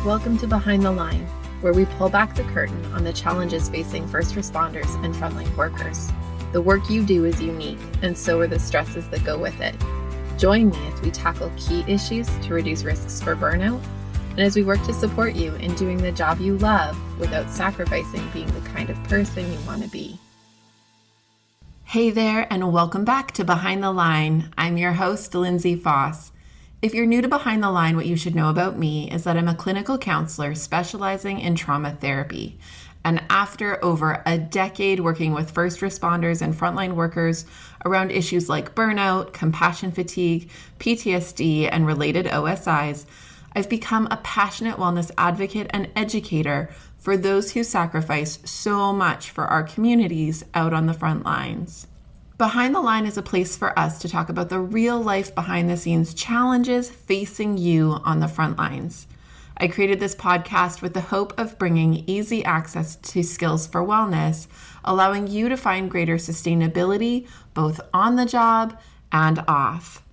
Welcome to Behind the Line, where we pull back the curtain on the challenges facing first responders and frontline workers. The work you do is unique, and so are the stresses that go with it. Join me as we tackle key issues to reduce risks for burnout, and as we work to support you in doing the job you love without sacrificing being the kind of person you want to be. Hey there, and welcome back to Behind the Line. I'm your host, Lindsay Faas. If you're new to Behind the Line, what you should know about me is that I'm a clinical counselor specializing in trauma therapy. And after over a decade working with first responders and frontline workers around issues like burnout, compassion fatigue, PTSD, and related OSIs, I've become a passionate wellness advocate and educator for those who sacrifice so much for our communities out on the front lines. Behind the Line is a place for us to talk about the real life behind the scenes challenges facing you on the front lines. I created this podcast with the hope of bringing easy access to skills for wellness, allowing you to find greater sustainability both on the job and off.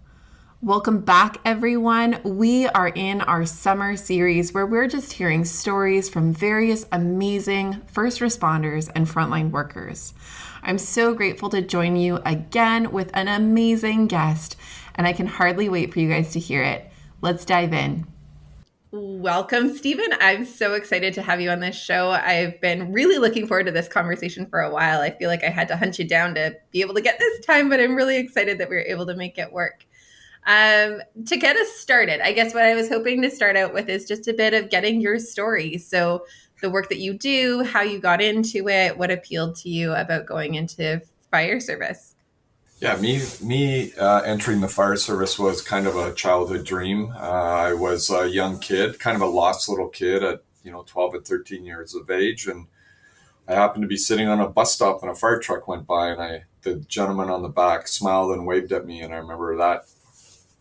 Welcome back, everyone. We are in our summer series where we're just hearing stories from various amazing first responders and frontline workers. I'm so grateful to join you again with an amazing guest, and I can hardly wait for you guys to hear it. Let's dive in. Welcome, Stephen. I'm so excited to have you on this show. I've been really looking forward to this conversation for a while. I feel like I had to hunt you down to be able to get this time, but I'm really excited that we were able to make it work. To get us started, I guess what I was hoping to start out with is just a bit of getting your story. So the work that you do, how you got into it, what appealed to you about going into fire service. Yeah, me entering the fire service was kind of a childhood dream. I was a young kid, kind of a lost little kid at 12 and 13 years of age, and I happened to be sitting on a bus stop and a fire truck went by, and the gentleman on the back smiled and waved at me, and I remember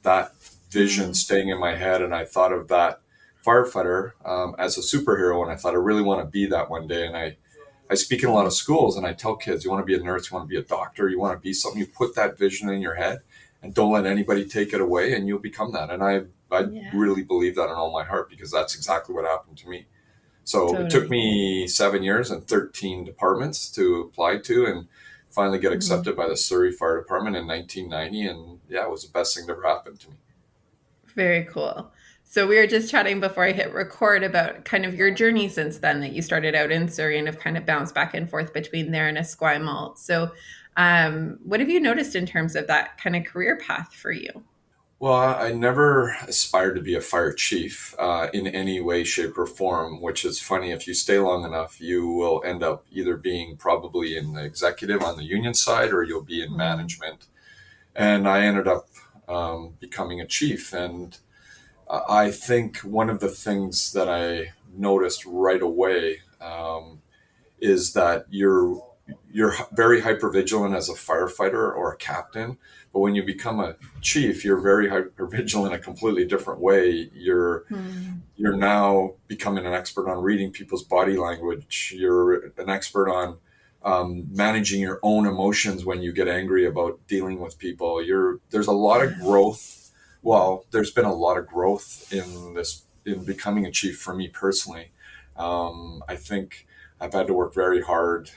that vision staying in my head, and I thought of that firefighter as a superhero, and I thought I really want to be that one day. And I speak in a lot of schools, and I tell kids, you want to be a nurse, you want to be a doctor, you want to be something, you put that vision in your head and don't let anybody take it away, and you'll become that. And I really believe that in all my heart, because that's exactly what happened to me. So It took me 7 years and 13 departments to apply to, and finally get accepted by the Surrey Fire Department in 1990. And yeah, it was the best thing that ever happened to me. Very cool. So we were just chatting before I hit record about kind of your journey since then, that you started out in Surrey and have kind of bounced back and forth between there and Esquimalt. So what have you noticed in terms of that kind of career path for you? Well, I never aspired to be a fire chief in any way, shape, or form, which is funny. If you stay long enough, you will end up either being probably in the executive on the union side, or you'll be in management. And I ended up becoming a chief. And I think one of the things that I noticed right away is that you're very hypervigilant as a firefighter or a captain, but when you become a chief, you're very hypervigilant in a completely different way. You're now becoming an expert on reading people's body language. You're an expert on managing your own emotions when you get angry about dealing with people. There's a lot of growth. Well, there's been a lot of growth in becoming a chief for me personally. I think I've had to work very hard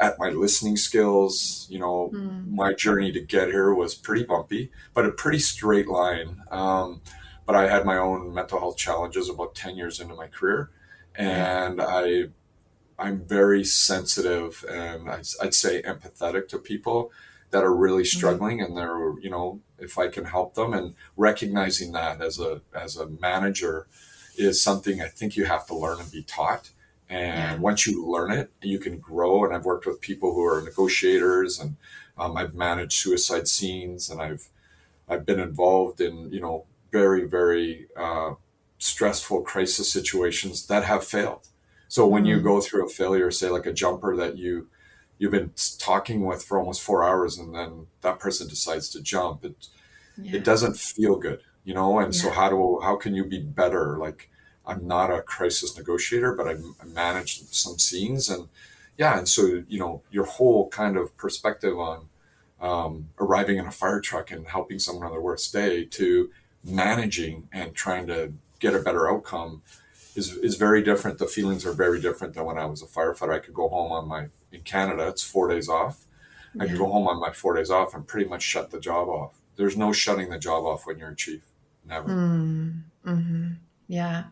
at my listening skills. My journey to get here was pretty bumpy, but a pretty straight line. But I had my own mental health challenges about 10 years into my career, and I'm very sensitive and I'd say empathetic to people that are really struggling, and they're, if I can help them, and recognizing that as a manager is something I think you have to learn and be taught. And once you learn it, you can grow. And I've worked with people who are negotiators, and I've managed suicide scenes, and I've been involved in, very, very stressful crisis situations that have failed. So when you go through a failure, say like a jumper that you've been talking with for almost 4 hours, and then that person decides to jump, it doesn't feel good, And so how can you be better? Like, I'm not a crisis negotiator, but I managed some scenes, and so your whole kind of perspective on arriving in a fire truck and helping someone on their worst day, to managing and trying to get a better outcome is very different. The feelings are very different than when I was a firefighter. I could go home in Canada, it's 4 days off. I could Yeah. go home on my 4 days off and pretty much shut the job off. There's no shutting the job off when you're a chief. Never. Mm-hmm. Yeah.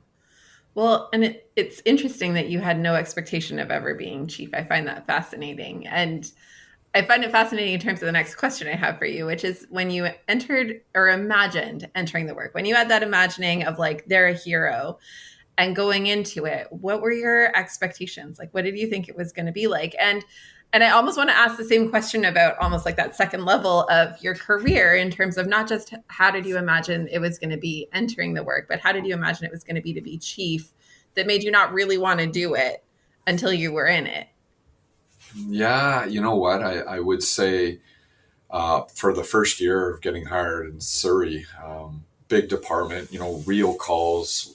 Well, and it's interesting that you had no expectation of ever being chief. I find that fascinating. And I find it fascinating in terms of the next question I have for you, which is when you entered or imagined entering the work, when you had that imagining of like, they're a hero and going into it, what were your expectations? Like, what did you think it was going to be like? And I almost want to ask the same question about almost like that second level of your career in terms of not just how did you imagine it was going to be entering the work, but how did you imagine it was going to be chief that made you not really want to do it until you were in it? Yeah, you know what? I would say for the first year of getting hired in Surrey, big department, real calls,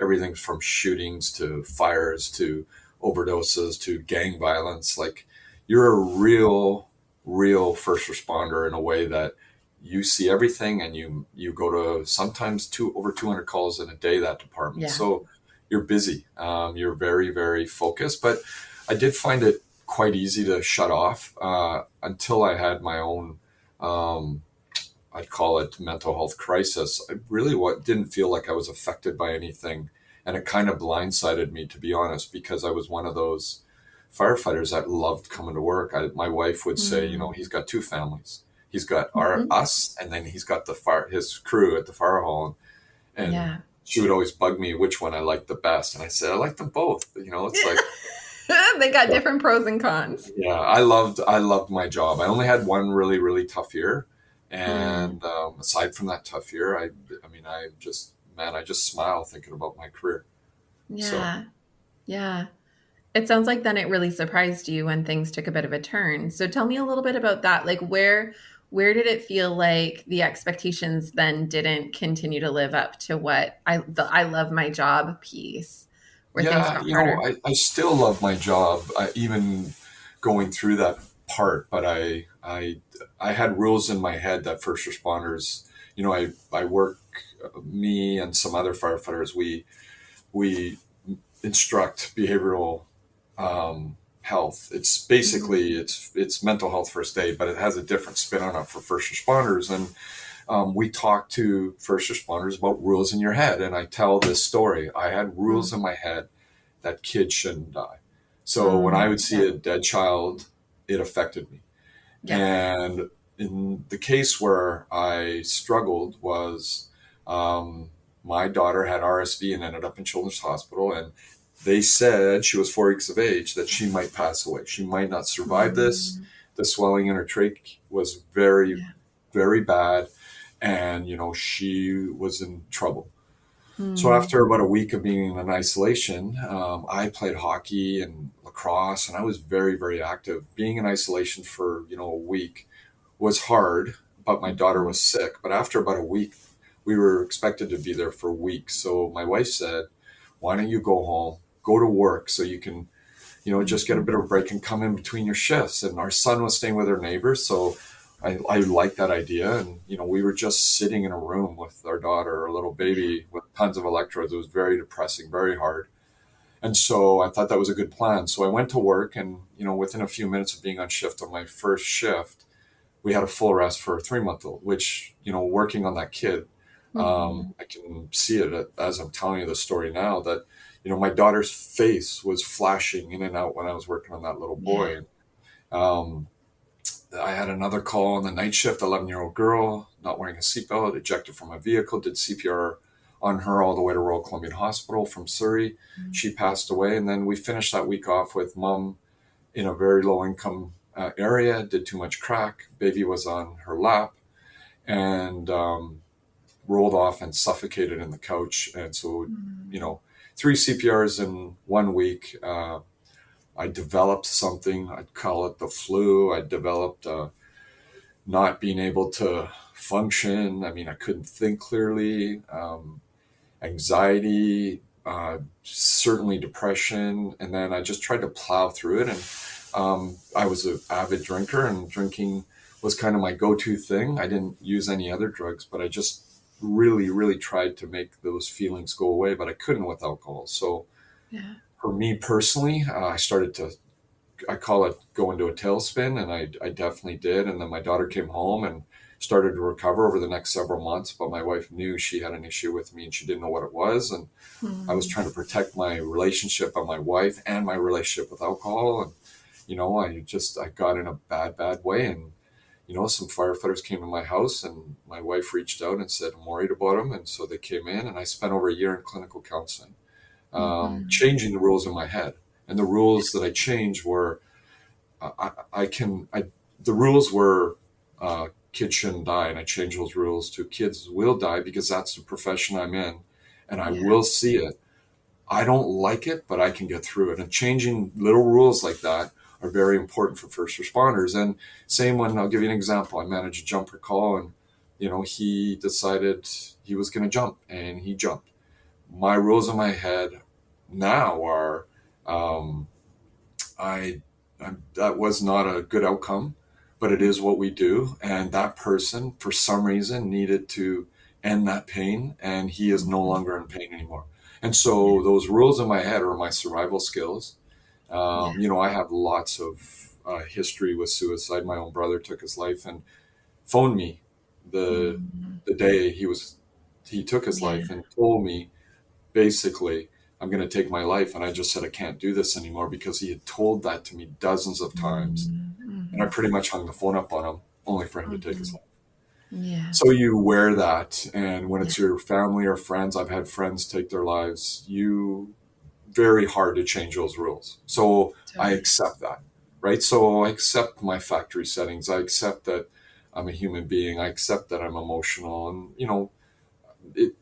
everything from shootings to fires to overdoses to gang violence. Like you're a real first responder in a way that you see everything and you go to sometimes over 200 calls in a day, that department. Yeah. So you're busy. You're very, very focused, but I did find it quite easy to shut off until I had my own, I'd call it mental health crisis. I really didn't feel like I was affected by anything. And it kind of blindsided me, to be honest, because I was one of those firefighters that loved coming to work. My wife would say, he's got two families. He's got Mm-hmm. us, and then he's got his crew at the fire hall. And Yeah. she would always bug me which one I liked the best. And I said, I like them both. It's like, They got different pros and cons. yeah, I loved my job. I only had one really, really tough year. Mm. And aside from that tough year, I just smile thinking about my career. So, Yeah. Yeah. It sounds like then it really surprised you when things took a bit of a turn. So tell me a little bit about that. Like where did it feel like the expectations then didn't continue to live up to what I love my job piece where things yeah, got harder? I still love my job, even going through that part. But I had rules in my head that first responders, I work, me and some other firefighters, we instruct behavioral health. It's basically Mm. it's mental health first aid, but it has a different spin on it for first responders. And we talk to first responders about rules in your head. And I tell this story. I had rules Mm. in my head that kids shouldn't die. So when I Mm. would see Yeah. a dead child, it affected me. Yeah. And in the case where I struggled was um, my daughter had RSV and ended up in Children's Hospital. And they said she was 4 weeks of age that she might pass away. She might not survive this. Mm. The swelling in her trach was very, Yeah. very bad. And, she was in trouble. So Mm. after about a week of being in isolation, I played hockey and lacrosse, and I was very, very active. Being in isolation for a week was hard, but my daughter Mhm. was sick. But after about a week, we were expected to be there for weeks. So my wife said, "Why don't you go home, go to work, so you can, just get a Mhm. bit of a break and come in between your shifts." And our son was staying with her neighbors, so I liked that idea. And, we were just sitting in a room with our daughter, a little Yeah. baby with tons of electrodes. It was very depressing, very hard. And so I thought that was a good plan. So I went to work and, within a few minutes of being on shift on my first shift, we had a full arrest for a 3-month old, which, working on that kid, Mhm. I can see it as I'm telling you the story now that, my daughter's face was flashing in and out when I was working on that little Yeah. boy. And, I had another call on the night shift, 11-year-old girl, not wearing a seatbelt, ejected from a vehicle, did CPR on her all the way to Royal Columbian Hospital from Surrey. Mm. She passed away. And then we finished that week off with mom in a very low income area, did too much crack. Baby was on her lap and rolled off and suffocated in the couch. And so, you Mm. know, 3 CPRs in 1 week. I developed something, I'd call it the flu. I developed not being able to function. I mean, I couldn't think clearly, anxiety, certainly depression. And then I just tried to plow through it. And I was an avid drinker, and drinking was kind of my go to thing. I didn't use any other drugs, but I just really, really tried to make those feelings go away, but I couldn't with alcohol. So Yeah. for me personally, I started to, I call it go into a tailspin, and I definitely did. And then my daughter came home and started to recover over the next several months. But my wife knew she had an issue with me and she didn't know what it was. And I was Mm. trying to protect my relationship with my wife and my relationship with alcohol. And, I got in a bad, bad way. And, some firefighters came to my house and my wife reached out and said, I'm worried about them. And so they came in and I spent over a year in clinical counseling, Mhm. changing the rules in my head. And the rules that I changed were, the rules were, kids shouldn't die. And I changed those rules to kids will die because that's the profession I'm in and I Yeah. will see it. I don't like it, but I can get through it. And changing little rules like that are very important for first responders. And same when I'll give you an example. I managed a jumper call and, he decided he was going to jump and he jumped. My rules in my head now are, um, I, that was not a good outcome, but it is what we do. And that person, for some reason, needed to end that pain, and he is no Mhm. longer in pain anymore. And so those rules in my head are my survival skills. Yeah. I have lots of history with suicide. My own brother took his life and phoned me the Mhm. the day he took his Yeah. life and told me basically, I'm going to take my life. And I just said, I can't do this anymore because he had told that to me dozens of times. And I Mhm. pretty much hung the phone up on him, only for him to take his Mhm. life. Yeah. So you wear that. And when Yeah. it's your family or friends, I've had friends take their lives, very hard to change those rules. So I Totally. accept that, right? So I accept my factory settings. I accept that I'm a human being. I accept that I'm emotional. And,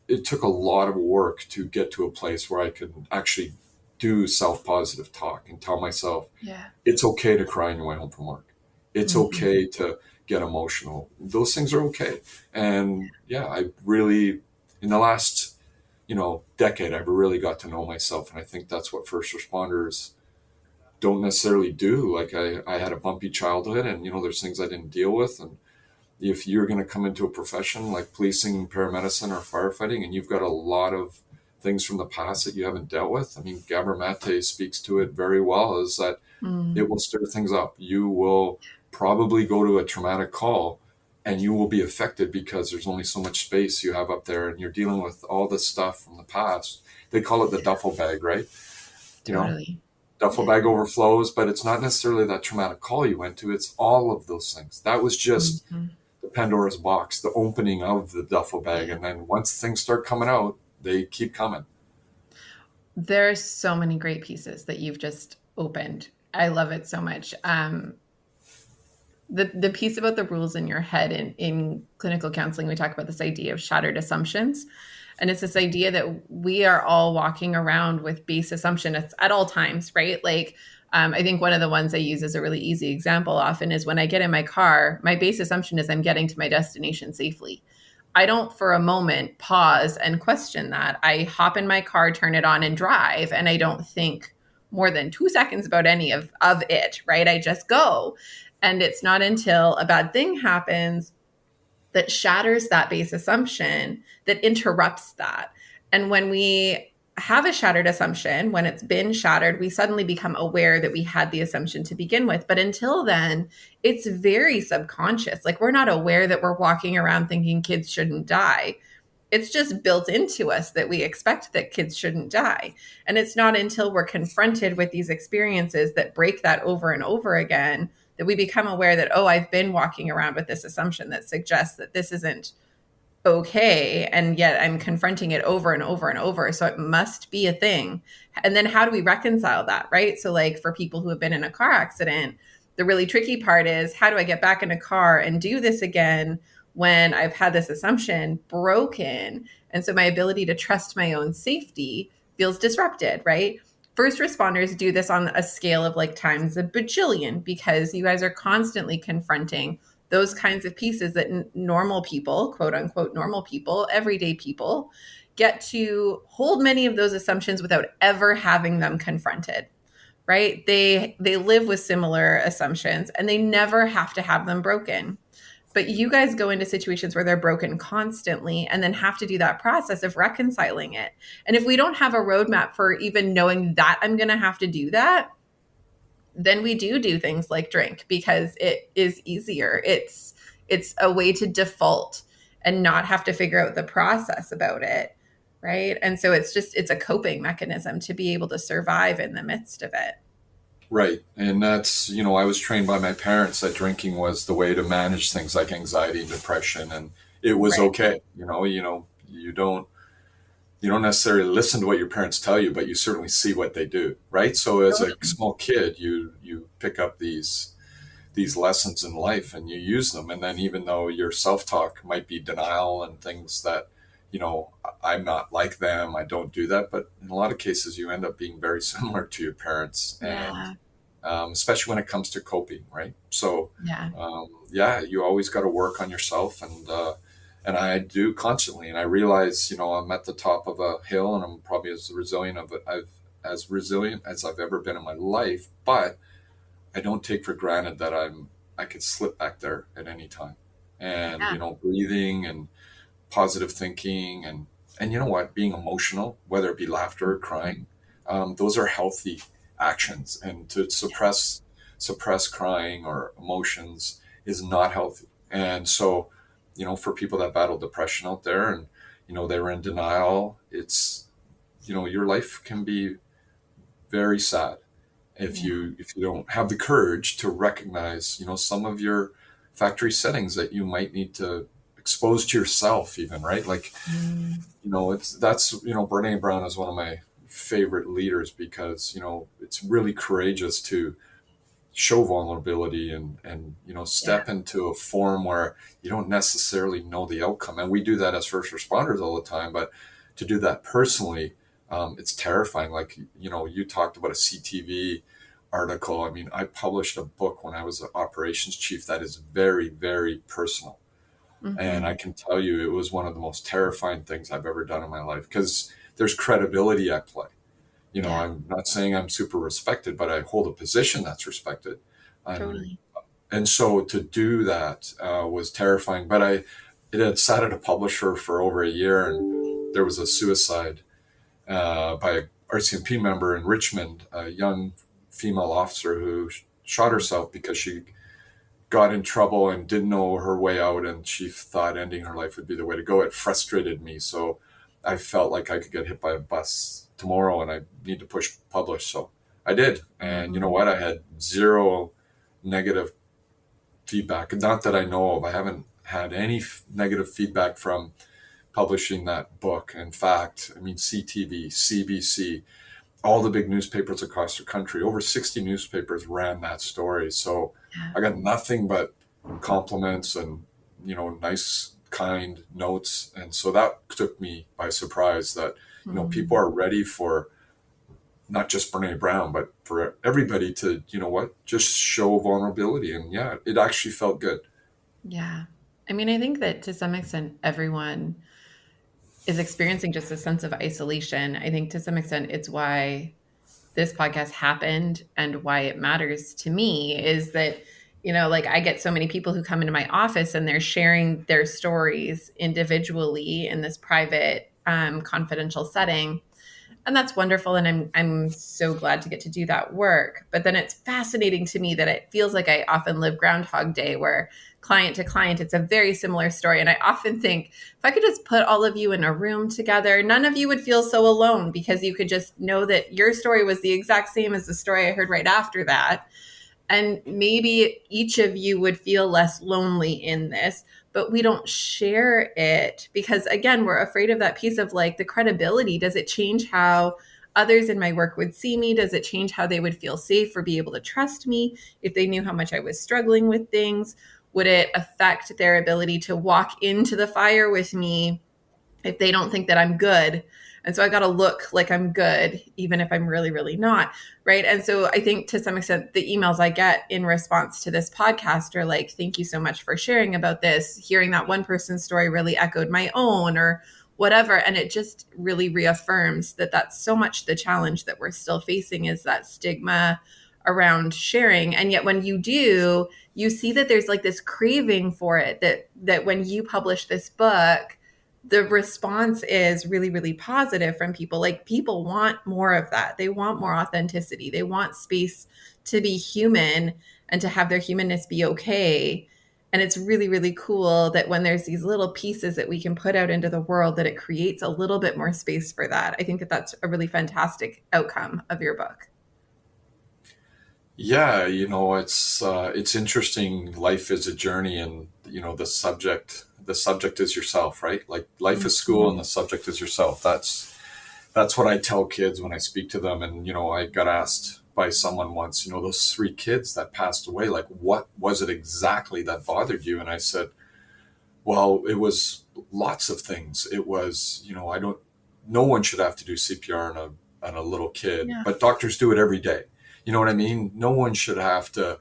it took a lot of work to get to a place where I could actually do self positive talk and tell myself Yeah. it's okay to cry on your way home from work. It's Mhm. okay to get emotional. Those things are okay. And yeah, I really, in the last, decade, I've really got to know myself. And I think that's what first responders don't necessarily do. Like I had a bumpy childhood and, there's things I didn't deal with. And if you're going to come into a profession like policing, paramedicine, or firefighting, and you've got a lot of things from the past that you haven't dealt with, I mean, Gabor Mate speaks to it very well, is that it Mm. will stir things up. You will probably go to a traumatic call and you will be affected because there's only so much space you have up there and you're dealing with all this stuff from the past. They call it the duffel bag, right? You know, Totally. duffel Yeah. bag overflows, but it's not necessarily that traumatic call you went to. It's all of those things. That was just Mhm. the Pandora's box, the opening of the duffel bag. Yeah. And then once things start coming out, they keep coming. There's so many great pieces that you've just opened. I love it so much. The piece about the rules in your head in clinical counseling, we talk about this idea of shattered assumptions. And it's this idea that we are all walking around with base assumption at all times, right? Like, I think one of the ones I use as a really easy example often is when I get in my car, my base assumption is I'm getting to my destination safely. I don't for a moment pause and question that. I hop in my car, turn it on, and drive, and I don't think more than 2 seconds about any of it, right? I just go. And it's not until a bad thing happens that shatters that base assumption that interrupts that. And when we have a shattered assumption, when it's been shattered, we suddenly become aware that we had the assumption to begin with. But until then, it's very subconscious. Like we're not aware that we're walking around thinking kids shouldn't die. It's just built into us that we expect that kids shouldn't die. And it's not until we're confronted with these experiences that break that over and over again that we become aware that, oh, I've been walking around with this assumption that suggests that this isn't okay. And yet I'm confronting it over and over and over. So it must be a thing. And then how do we reconcile that? Right. So, like for people who have been in a car accident, the really tricky part is how do I get back in a car and do this again when I've had this assumption broken? And so my ability to trust my own safety feels disrupted, right? First responders do this on a scale of like times a bajillion because you guys are constantly confronting those kinds of pieces that normal people, quote unquote, normal people, everyday people, get to hold many of those assumptions without ever having them confronted, right? They live with similar assumptions and they never have to have them broken. but you guys go into situations where they're broken constantly and then have to do that process of reconciling it. And if we don't have a roadmap for even knowing that I'm going to have to do that, then we do things like drink because it is easier. It's a way to default and not have to figure out the process about it, right? And so it's a coping mechanism to be able to survive in the midst of it. Right. And that's, I was trained by my parents that drinking was the way to manage things like anxiety and depression. And it was Right. okay. You don't necessarily listen to what your parents tell you, but you certainly see what they do. Right. So as a Totally. small kid, you pick up these lessons in life and you use them. And then even though your self-talk might be denial and things that, I'm not like them, I don't do that. But in a lot of cases, you end up being very similar to your parents. And Yeah. especially when it comes to coping, right? So, Yeah. yeah, you always got to work on yourself, and I do constantly. And I realize, I'm at the top of a hill, and I'm probably as resilient as I've ever been in my life. But I don't take for granted that I could slip back there at any time. And Yeah. breathing and positive thinking, and you know what, being emotional, whether it be laughter or crying, those are healthy actions. And to suppress crying or emotions is not healthy. And so, for people that battle depression out there, and they're in denial, it's your life can be very sad if Yeah. you don't have the courage to recognize some of your factory settings that you might need to expose to yourself, even, right? Like, Mm. Brene Brown is one of my favorite leaders because it's really courageous to show vulnerability and Yeah. step into a forum where you don't necessarily know the outcome. And we do that as first responders all the time, but to do that personally, it's terrifying. Like, you talked about a CTV article. I mean, I published a book when I was an operations chief that is very, very personal. And I Mm-hmm. can tell you it was one of the most terrifying things I've ever done in my life because there's credibility at play. Yeah. I'm not saying I'm super respected, but I hold a position that's respected. And, Totally. and so to do that was terrifying. But it had sat at a publisher for over a year, and there was a suicide by a RCMP member in Richmond, a young female officer who shot herself because she got in trouble and didn't know her way out, and she thought ending her life would be the way to go. It frustrated me. So I felt like I could get hit by a bus tomorrow and I need to push publish. So I did. And you know Mm. what? I had zero negative feedback. Not that I know of. I haven't had any negative feedback from publishing that book. In fact, I mean, CTV, CBC, all the big newspapers across the country, over 60 newspapers ran that story. So Yeah. I got nothing but compliments and, nice, kind notes. And so that took me by surprise that, people Mm. are ready for not just Brene Brown, but for everybody to, just show vulnerability. And yeah, it actually felt good. Yeah. I mean, I think that to some extent, everyone is experiencing just a sense of isolation. I think to some extent, it's why this podcast happened and why it matters to me is that, like I get so many people who come into my office and they're sharing their stories individually in this private, confidential setting. And that's wonderful. And I'm so glad to get to do that work. But then it's fascinating to me that it feels like I often live Groundhog Day, where client to client, it's a very similar story. And I often think if I could just put all of you in a room together, none of you would feel so alone because you could just know that your story was the exact same as the story I heard right after that. And maybe each of you would feel less lonely in this, but we don't share it because, again, we're afraid of that piece of like the credibility. Does it change how others in my work would see me? Does it change how they would feel safe or be able to trust me if they knew how much I was struggling with things? Would it affect their ability to walk into the fire with me if they don't think that I'm good? And so I got to look like I'm good, even if I'm really, really not. Right. And so I think to some extent, the emails I get in response to this podcast are like, thank you so much for sharing about this. Hearing that one person's story really echoed my own or whatever. And it just really reaffirms that that's so much the challenge that we're still facing is that stigma around sharing. And yet when you do, you see that there's like this craving for it, that when you publish this book, the response is really, really positive from people. Like, people want more of that. They want more authenticity. They want space to be human and to have their humanness be okay. And it's really, really cool that when there's these little pieces that we can put out into the world, that it creates a little bit more space for that. I think that that's a really fantastic outcome of your book. Yeah, it's interesting. Life is a journey, and the subject is yourself, right? Like, life is school, and the subject is yourself. That's what I tell kids when I speak to them. And I got asked by someone once, those three kids that passed away, like, what was it exactly that bothered you? And I said, well, it was lots of things. It was, no one should have to do CPR on a little kid, Yeah. but doctors do it every day. You know what I mean? No one should have to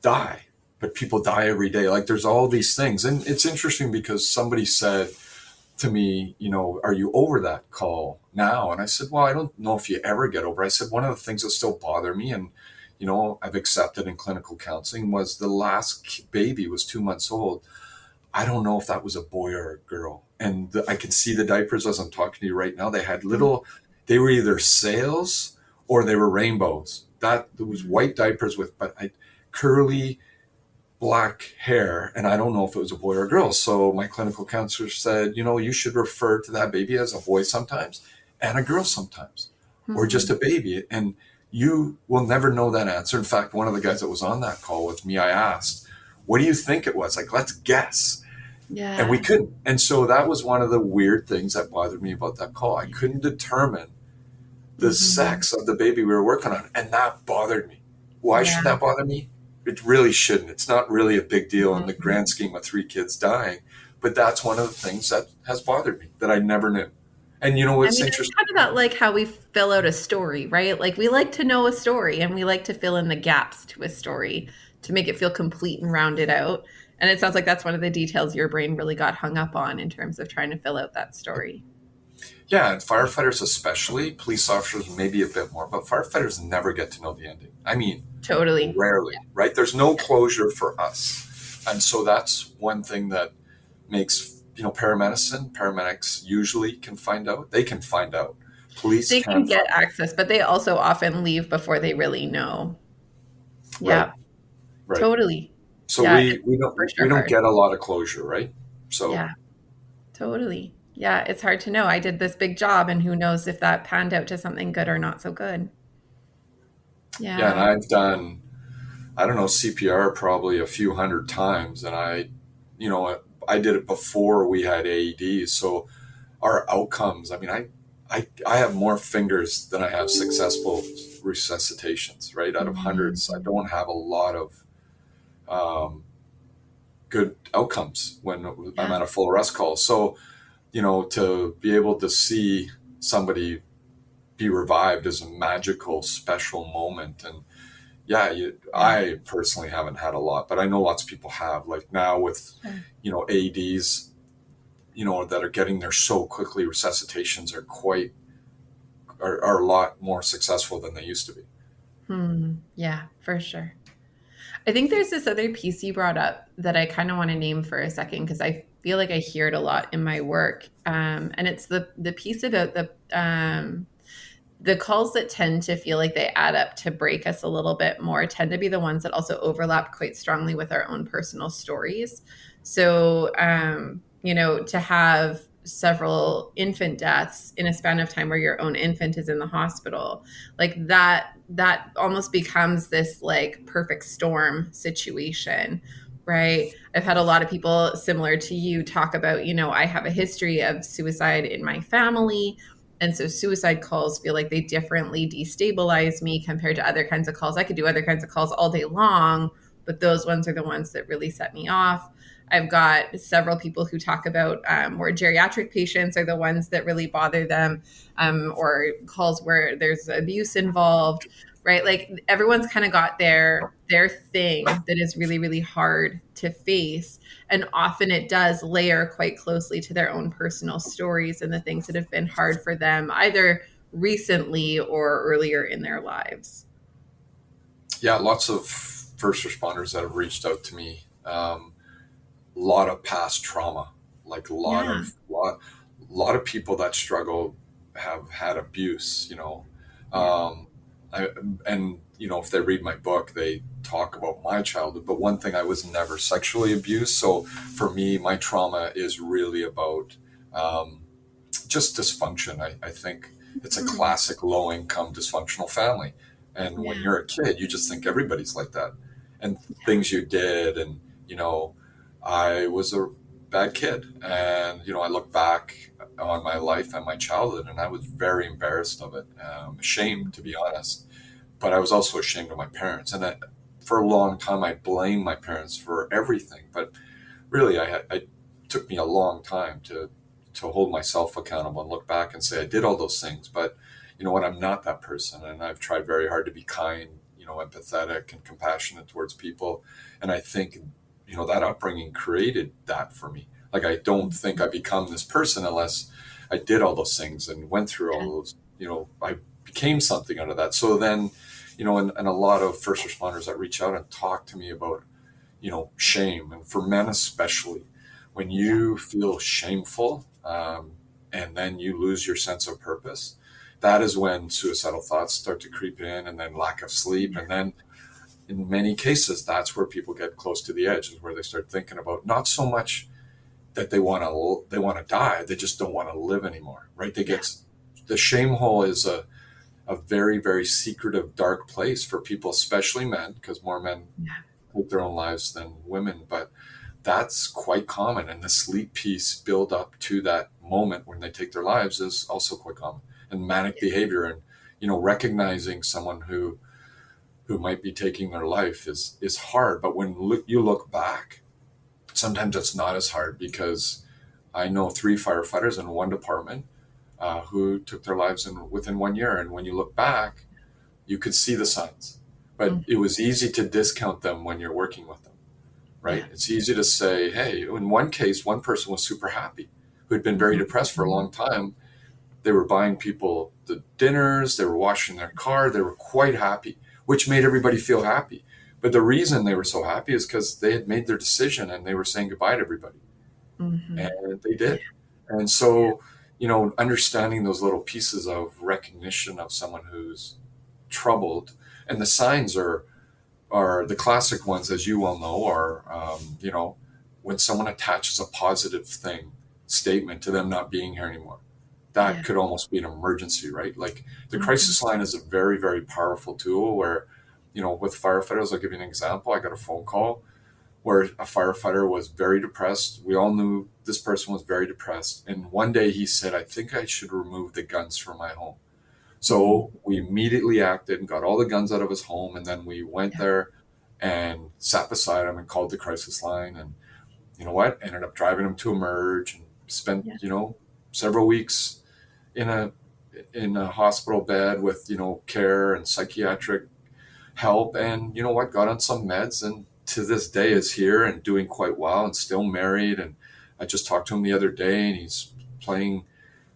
die, but people die every day. Like, there's all these things. And it's interesting because somebody said to me, are you over that call now? And I said, well, I don't know if you ever get over. I said, one of the things that still bother me, and, I've accepted in clinical counseling, was the last baby was 2 months old. I don't know if that was a boy or a girl. And I can see the diapers as I'm talking to you right now. They had they were either sails or they were rainbows. That there was white diapers with curly black hair, and I don't know if it was a boy or a girl. So my clinical counselor said, you should refer to that baby as a boy sometimes and a girl sometimes, or just a baby. And you will never know that answer. In fact, one of the guys that was on that call with me, I asked, what do you think it was? Like, let's guess. Yeah. And we couldn't. And so that was one of the weird things that bothered me about that call. I couldn't determine the sex of the baby we were working on. And that bothered me. Why should that bother me? It really shouldn't. It's not really a big deal in the grand scheme of three kids dying. But that's one of the things that has bothered me, that I never knew. And what's interesting? It's kind of about like how we fill out a story, right? Like, we like to know a story, and we like to fill in the gaps to a story to make it feel complete and rounded out. And it sounds like that's one of the details your brain really got hung up on in terms of trying to fill out that story. Yeah, and firefighters especially, police officers maybe a bit more, but firefighters never get to know the ending. I mean, Totally. rarely, right? There's no closure for us. And so that's one thing that makes, paramedics usually can find out. They can find out. Police They can can't get find access, but they also often leave before they really know. Yeah, Right. totally. So Yeah, we it's we don't for we sure don't hard. get a lot of closure, right? So Yeah, totally. Yeah, it's hard to know. I did this big job, and who knows if that panned out to something good or not so good. yeah, and Yeah. I've done, I don't know, CPR probably a few hundred times, and I did it before we had AEDs. So our outcomes, I mean, I have more fingers than I have successful resuscitations, right? Out of hundreds, I don't have a lot of um, good outcomes when I'm Yeah. at a full arrest call. So, to be able to see somebody be revived is a magical, special moment. And yeah, Yeah. I personally haven't had a lot, but I know lots of people have. Like now with, Sure. AEDs, that are getting there so quickly, resuscitations are a lot more successful than they used to be. Yeah, for sure. I think there's this other piece you brought up that I kind of want to name for a second, because I feel like I hear it a lot in my work, and it's the piece about the calls that tend to feel like they add up to break us a little bit more tend to be the ones that also overlap quite strongly with our own personal stories. So, to have several infant deaths in a span of time where your own infant is in the hospital, like that almost becomes this like perfect storm situation, right? I've had a lot of people similar to you talk about, I have a history of suicide in my family. And so suicide calls feel like they differently destabilize me compared to other kinds of calls. I could do other kinds of calls all day long, but those ones are the ones that really set me off. I've got several people who talk about where geriatric patients are the ones that really bother them, or calls where there's abuse involved, right? Like, everyone's kind of got their thing that is really, really hard to face. And often it does layer quite closely to their own personal stories and the things that have been hard for them, either recently or earlier in their lives. Yeah, lots of first responders that have reached out to me. A lot of past trauma, like Yeah. lot of people that struggle have had abuse. Yeah. um, I, and if they read my book, they talk about my childhood. But one thing, I was never sexually abused. So for me, my trauma is really about um, just dysfunction. I think it's a Mhm. classic low income dysfunctional family. And when Yeah. you're a kid, you just think everybody's like that. And Yeah. things you did, and, I was a bad kid. And, I look back on my life and my childhood, and I was very embarrassed of it, ashamed, to be honest. But I was also ashamed of my parents. And for a long time, I blamed my parents for everything. But really, it took me a long time to hold myself accountable and look back and say I did all those things. But you know what? I'm not that person, and I've tried very hard to be kind, empathetic and compassionate towards people. And I think that upbringing created that for me. Like, I don't think I become this person unless I did all those things and went through all those. I became something out of that. So then, and a lot of first responders that reach out and talk to me about shame. And for men especially, when Yeah. you feel shameful, and then you lose your sense of purpose, that is when suicidal thoughts start to creep in, and then lack of sleep. Yeah. And then in many cases, that's where people get close to the edge, is where they start thinking about not so much that they want to die, they just don't want to live anymore, right? They Yeah. get The shame hole is a very, very secretive, dark place for people, especially men, because more men Yeah. take their own lives than women. But that's quite common. And the sleep piece build up to that moment when they take their lives is also quite common. And manic behavior, and recognizing someone who might be taking their life is hard. But when you look back, sometimes it's not as hard, because I know 3 firefighters in one department who took their lives within 1 year. And when you look back, you could see the signs. But Mm. it was easy to discount them when you're working with them, right? Yeah. It's easy to say, hey, in one case, one person was super happy, who had been very depressed for a Mhm. long time. They were buying people the dinners, they were washing their car, they were quite happy, which made everybody feel happy. But the reason they were so happy is because they had made their decision and they were saying goodbye to everybody. Mhm. And they Yeah. did. And so, understanding those little pieces of recognition of someone who's troubled, and the signs are the classic ones, as you well know, are, when someone attaches a positive statement to them not being here anymore. That Yeah. could almost be an emergency, right? Like, the Mhm. crisis line is a very, very powerful tool where, with firefighters, I'll give you an example. I got a phone call where a firefighter was very depressed. We all knew this person was very depressed. And one day he said, I think I should remove the guns from my home. Mm. So we immediately acted and got all the guns out of his home. And then we went Yeah. there and sat beside him and called the crisis line. And you know what? Ended up driving him to emerge, and spent, Yeah. several weeks in a hospital bed with, care and psychiatric help. And you know what? Got on some meds, and to this day is here and doing quite well, and still married. And I just talked to him the other day, and he's playing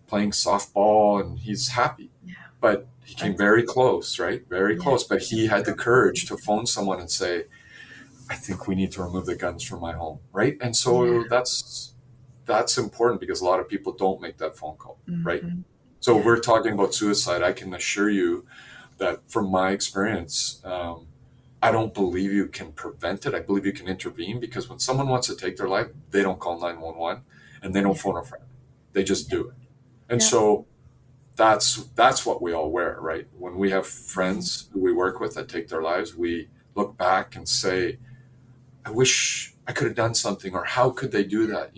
softball, and he's happy. Yeah. But he came That's very close, right? Very yeah. close. But he had So the courage to phone someone and say, I think we need to remove the guns from my home, right? And yeah. so that's important, because a lot of people don't make that phone call, right? Mhm. So Yeah. we're talking about suicide. I can assure you that from my experience, I don't believe you can prevent it. I believe you can intervene, because when someone wants to take their life, they don't call 911, and they don't Yeah. phone a friend. They just Yeah. do it. And Yep. so that's what we all wear, right? When we have Mhm. friends who we work with that take their lives, we look back and say, I wish I could have done something, or how could they do that?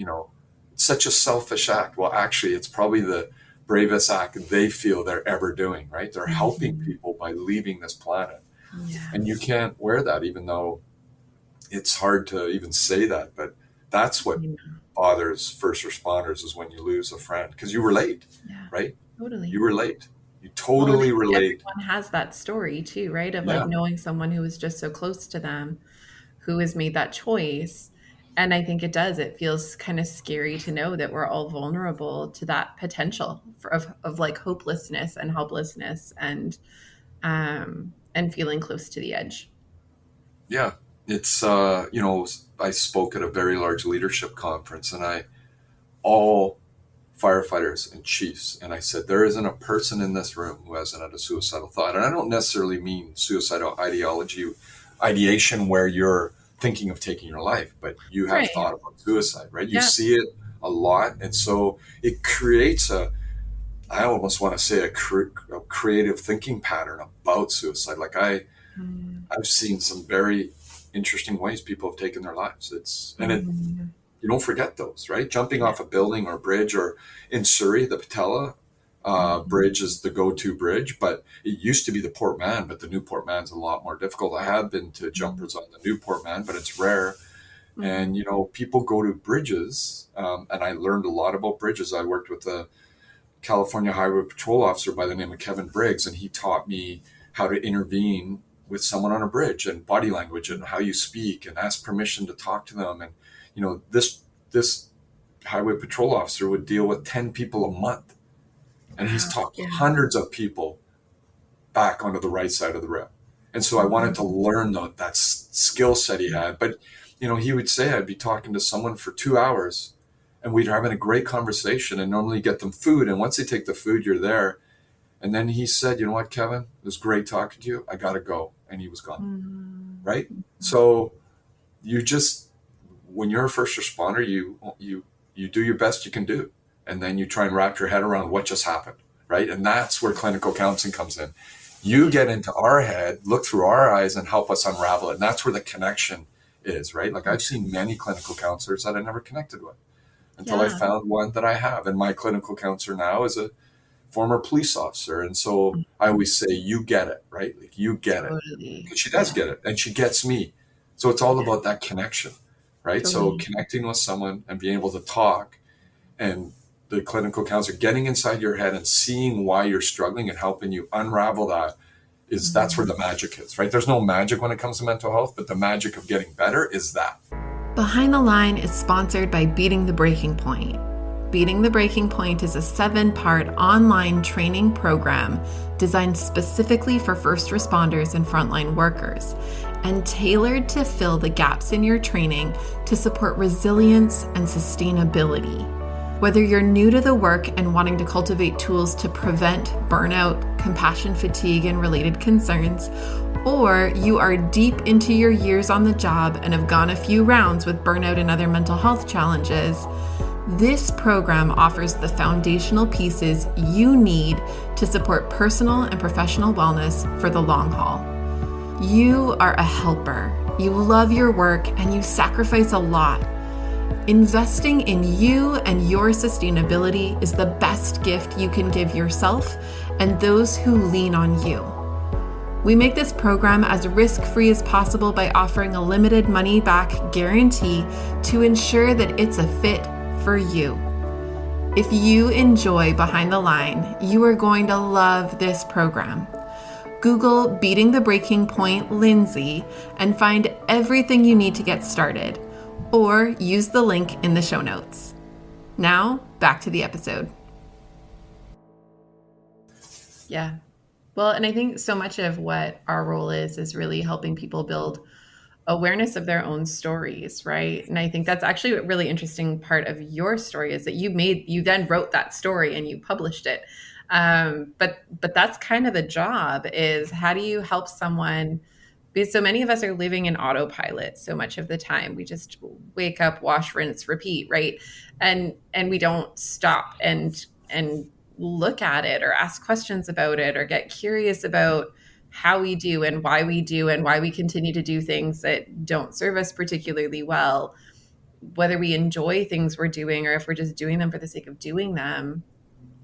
It's such a selfish act. Well, actually, it's probably the bravest act they feel they're ever doing, right? They're helping Mhm. people by leaving this planet. Yeah. And you can't wear that, even though it's hard to even say that. But that's what Yeah. bothers first responders, is when you lose a friend, because you relate, Yeah. right? You Totally. relate. You Well, and I totally think relate. everyone has that story too, right? Of like Yeah. knowing someone who was just so close to them who has made that choice. And I think it does. It feels kind of scary to know that we're all vulnerable to that potential of like hopelessness and helplessness and feeling close to the edge. Yeah. It's, I spoke at a very large leadership conference, and all firefighters and chiefs, and I said, there isn't a person in this room who hasn't had a suicidal thought. And I don't necessarily mean suicidal ideation where you're thinking of taking your life, but you have Right. thought about suicide, right? You Yeah. see it a lot. And so it creates I almost want to say a creative thinking pattern about suicide. I've seen some very interesting ways people have taken their lives. Mm. You don't forget those, right? Jumping Yeah. off a building or bridge, or in Surrey, the Patella Mhm. bridge is the go-to bridge, but it used to be the Port Mann, but the new Port Mann's a lot more difficult. I have been to jumpers on the new Port Mann, but it's rare. And, Mhm. people go to bridges, and I learned a lot about bridges. I worked with a California Highway Patrol officer by the name of Kevin Briggs, and he taught me how to intervene with someone on a bridge, and body language, and how you speak and ask permission to talk to them. And this highway patrol officer would deal with 10 people a month, and he's Wow. talked Yeah. hundreds of people back onto the right side of the rail. And so I wanted to Mhm. learn that skill set he had. But, he would say I'd be talking to someone for 2 hours, and we'd having a great conversation, and normally get them food. And once they take the food, you're there. And then he said, you know what, Kevin, it was great talking to you. I got to go. And he was gone. Mhm. Right. So you just, when you're a first responder, you do your best you can do, and then you try and wrap your head around what just happened, right? And that's where clinical counseling comes in. You get into our head, look through our eyes, and help us unravel it. And that's where the connection is, right? Like, I've seen many clinical counselors that I never connected with until I Yeah. found one that I have. And my clinical counselor now is a former police officer. And so I always say, you get it, right? Like, you get it. Totally. Because she does Yeah. get it, and she gets me. So it's all Yeah. about that connection, right? So Totally. connecting with someone and being able to talk, and the clinical counselor getting inside your head and seeing why you're struggling and helping you unravel that's where Mhm. the magic is, right? There's no magic when it comes to mental health, but the magic of getting better is that. Behind the Line is sponsored by Beating the Breaking Point. Beating the Breaking Point is a 7-part online training program designed specifically for first responders and frontline workers, and tailored to fill the gaps in your training to support resilience and sustainability. Whether you're new to the work and wanting to cultivate tools to prevent burnout, compassion fatigue, and related concerns, or you are deep into your years on the job and have gone a few rounds with burnout and other mental health challenges, this program offers the foundational pieces you need to support personal and professional wellness for the long haul. You are a helper. You love your work and you sacrifice a lot. Investing in you and your sustainability is the best gift you can give yourself and those who lean on you. We make this program as risk-free as possible by offering a limited money-back guarantee to ensure that it's a fit for you. If you enjoy Behind the Line, you are going to love this program. Google Beating the Breaking Point Lindsay and find everything you need to get started, or use the link in the show notes. Now, back to the episode. Yeah. Well, and I think so much of what our role is really helping people build awareness of their own stories, right? And I think that's actually a really interesting part of your story is that you then wrote that story and you published it. But that's kind of the job is how do you help someone? Because so many of us are living in autopilot so much of the time. We just wake up, wash, rinse, repeat, right? And we don't stop and look at it or ask questions about it or get curious about how we do and why we continue to do things that don't serve us particularly well, whether we enjoy things we're doing or if we're just doing them for the sake of doing them.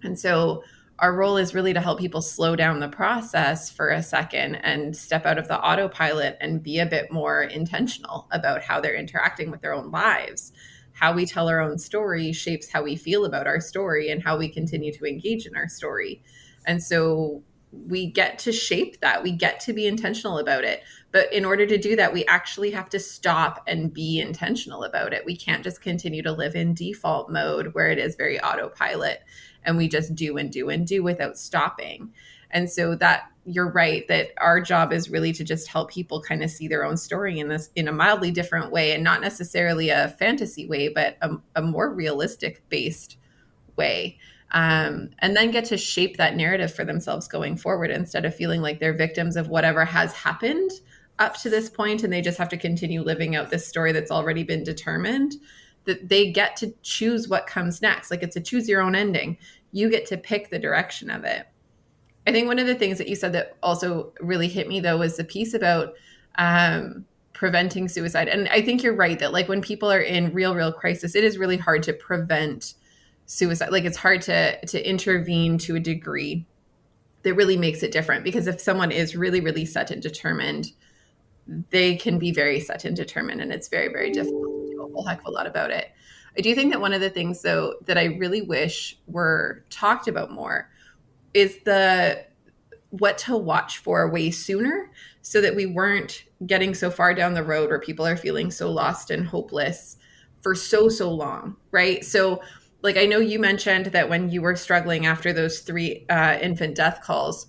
And so our role is really to help people slow down the process for a second and step out of the autopilot and be a bit more intentional about how they're interacting with their own lives. How we tell our own story shapes how we feel about our story and how we continue to engage in our story. And so we get to shape that. We get to be intentional about it. But in order to do that, we actually have to stop and be intentional about it. We can't just continue to live in default mode where it is very autopilot and we just do and do and do without stopping. And so that you're right that our job is really to just help people kind of see their own story in this in a mildly different way, and not necessarily a fantasy way, but a more realistic based way. And then get to shape that narrative for themselves going forward instead of feeling like they're victims of whatever has happened up to this point and they just have to continue living out this story that's already been determined. That they get to choose what comes next. Like, it's a choose your own ending. You get to pick the direction of it. I think one of the things that you said that also really hit me, though, was the piece about preventing suicide. And I think you're right that, like, when people are in real crisis, it is really hard to prevent suicide. Like, it's hard to intervene to a degree that really makes it different, because if someone is really set and determined, they can be very set and determined, and it's very difficult to do a whole heck of a lot about it. I do think that one of the things, though, that I really wish were talked about more is the what to watch for way sooner, so that we weren't getting so far down the road where people are feeling so lost and hopeless for so long, right? So, like, I know you mentioned that when you were struggling after those 3 infant death calls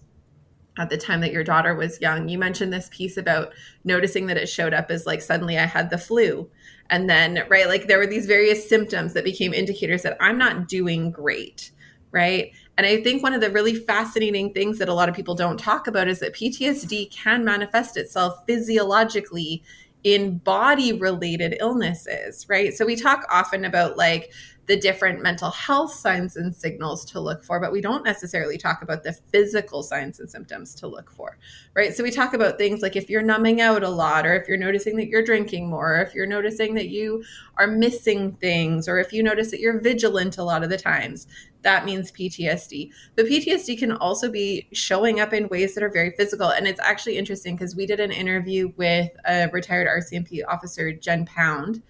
at the time that your daughter was young, you mentioned this piece about noticing that it showed up as, like, suddenly I had the flu. And then, right, like, there were these various symptoms that became indicators that I'm not doing great, right? And I think one of the really fascinating things that a lot of people don't talk about is that PTSD can manifest itself physiologically in body-related illnesses, right? So we talk often about, like, the different mental health signs and signals to look for, but we don't necessarily talk about the physical signs and symptoms to look for, right? So we talk about things like if you're numbing out a lot, or if you're noticing that you're drinking more, or if you're noticing that you are missing things, or if you notice that you're vigilant a lot of the times, that means PTSD. But PTSD can also be showing up in ways that are very physical. And it's actually interesting because we did an interview with a retired RCMP officer, Jen Pound,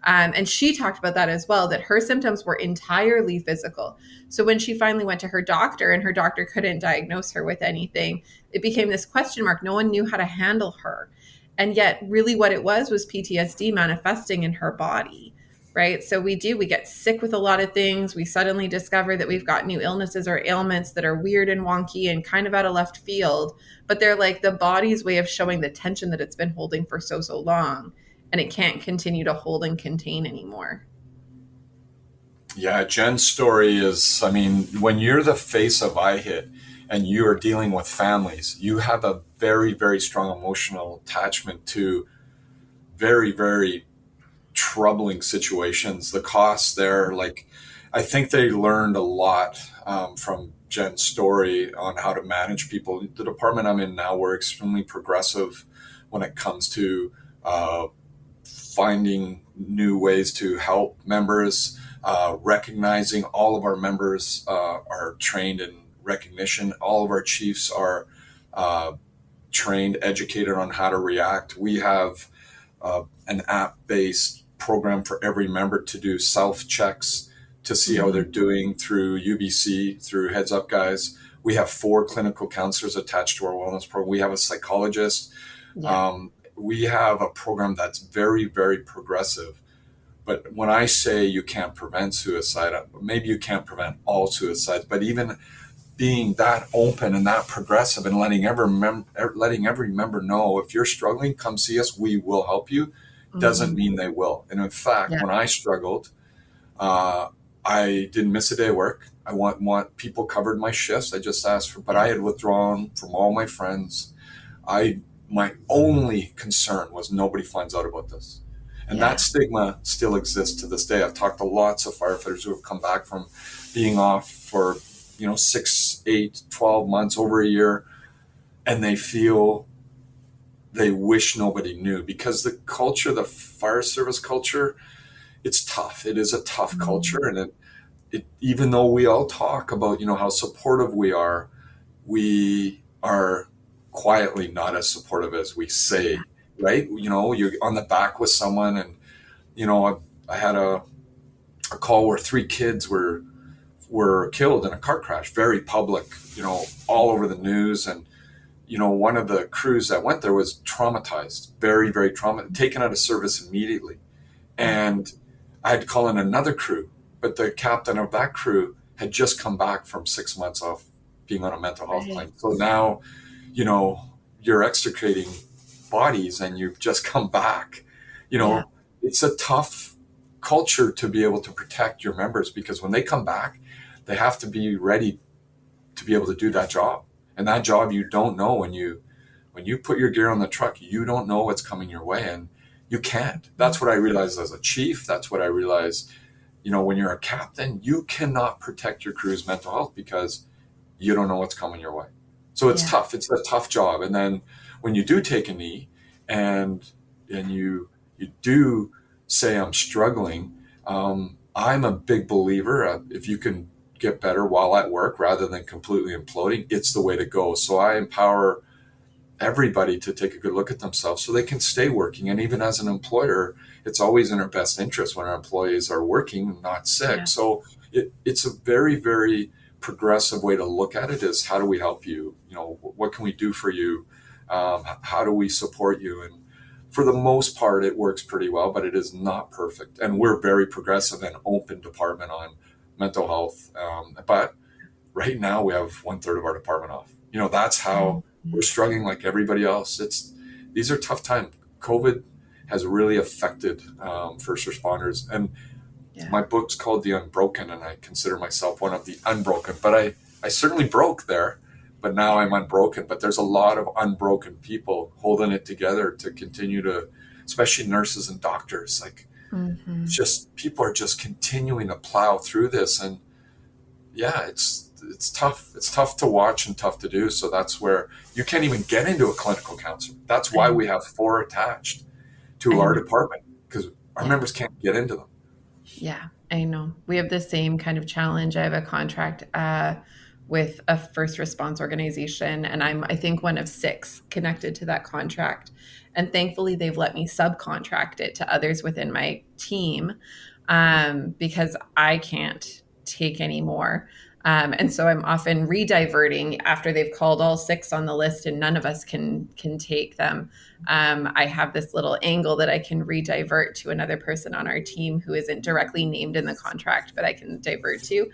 and she talked about that as well, that her symptoms were entirely physical. So when she finally went to her doctor and her doctor couldn't diagnose her with anything, it became this question mark. No one knew how to handle her. And yet really what it was PTSD manifesting in her body, right? So we get sick with a lot of things. We suddenly discover that we've got new illnesses or ailments that are weird and wonky and kind of out of left field, but they're like the body's way of showing the tension that it's been holding for so long. And it can't continue to hold and contain anymore. Yeah, Jen's story is, I mean, when you're the face of iHit and you are dealing with families, you have a very strong emotional attachment to very troubling situations. The costs there, like, I think they learned a lot from Jen's story on how to manage people. The department I'm in now, we're extremely progressive when it comes to finding new ways to help members, recognizing all of our members are trained in recognition. All of our chiefs are trained, educated on how to react. We have an app-based program for every member to do self-checks to see how they're doing through UBC, through Heads Up Guys. We have 4 clinical counselors attached to our wellness program. We have a psychologist. Yeah. We have a program that's very progressive. But when I say you can't prevent suicide, maybe you can't prevent all suicides, but even being that open and that progressive and letting every member know, if you're struggling, come see us, we will help you, doesn't mean they will. And in fact, when I struggled, I didn't miss a day of work. I want people covered my shifts. I just asked for, but I had withdrawn from all my friends. My only concern was nobody finds out about this. And that stigma still exists to this day. I've talked to lots of firefighters who have come back from being off for, 6, 8, 12 months, over a year, and they feel they wish nobody knew, because the culture, the fire service culture, it's tough. It is a tough culture. And it even though we all talk about, how supportive we are quietly not as supportive as we say, right? You're on the back with someone, and, I had a call where 3 kids were killed in a car crash, very public, all over the news. And, one of the crews that went there was traumatized, very traumatized, taken out of service immediately. And I had to call in another crew, but the captain of that crew had just come back from 6 months off being on a mental health Right. claim. So now, you know, you're extricating bodies and you've just come back. You Yeah. know, it's a tough culture to be able to protect your members, because when they come back, they have to be ready to be able to do that job. And that job, you don't know when you put your gear on the truck, you don't know what's coming your way, and you can't. That's what I realized as a chief. That's what I realized, when you're a captain, you cannot protect your crew's mental health because you don't know what's coming your way. So it's Yeah. tough. It's a tough job. And then when you do take a knee and you do say, I'm struggling, I'm a big believer, if you can get better while at work rather than completely imploding, it's the way to go. So I empower everybody to take a good look at themselves so they can stay working. And even as an employer, it's always in our best interest when our employees are working, not sick. Yeah. So it's a very, very progressive way to look at it, is how do we help you? What can we do for you? How do we support you? And for the most part, it works pretty well, but it is not perfect. And we're very progressive and open department on mental health. But right now we have 1/3 of our department off. That's how we're struggling, like everybody else. These are tough times. COVID has really affected first responders. And Yeah. my book's called The Unbroken, and I consider myself one of the unbroken. But I certainly broke there, but now I'm unbroken. But there's a lot of unbroken people holding it together to continue to, especially nurses and doctors. Like, it's Mm-hmm. just, people are just continuing to plow through this. And yeah, it's tough. It's tough to watch and tough to do. So that's where you can't even get into a clinical counselor. That's I why know. we have 4 attached to I our know. department, because our Yeah. members can't get into them. Yeah, I know. We have the same kind of challenge. I have a contract with a first response organization, and I think, one of 6 connected to that contract. And thankfully, they've let me subcontract it to others within my team, because I can't take any more. And so I'm often rediverting after they've called all 6 on the list, and none of us can take them. I have this little angle that I can redivert to another person on our team who isn't directly named in the contract, but I can divert to.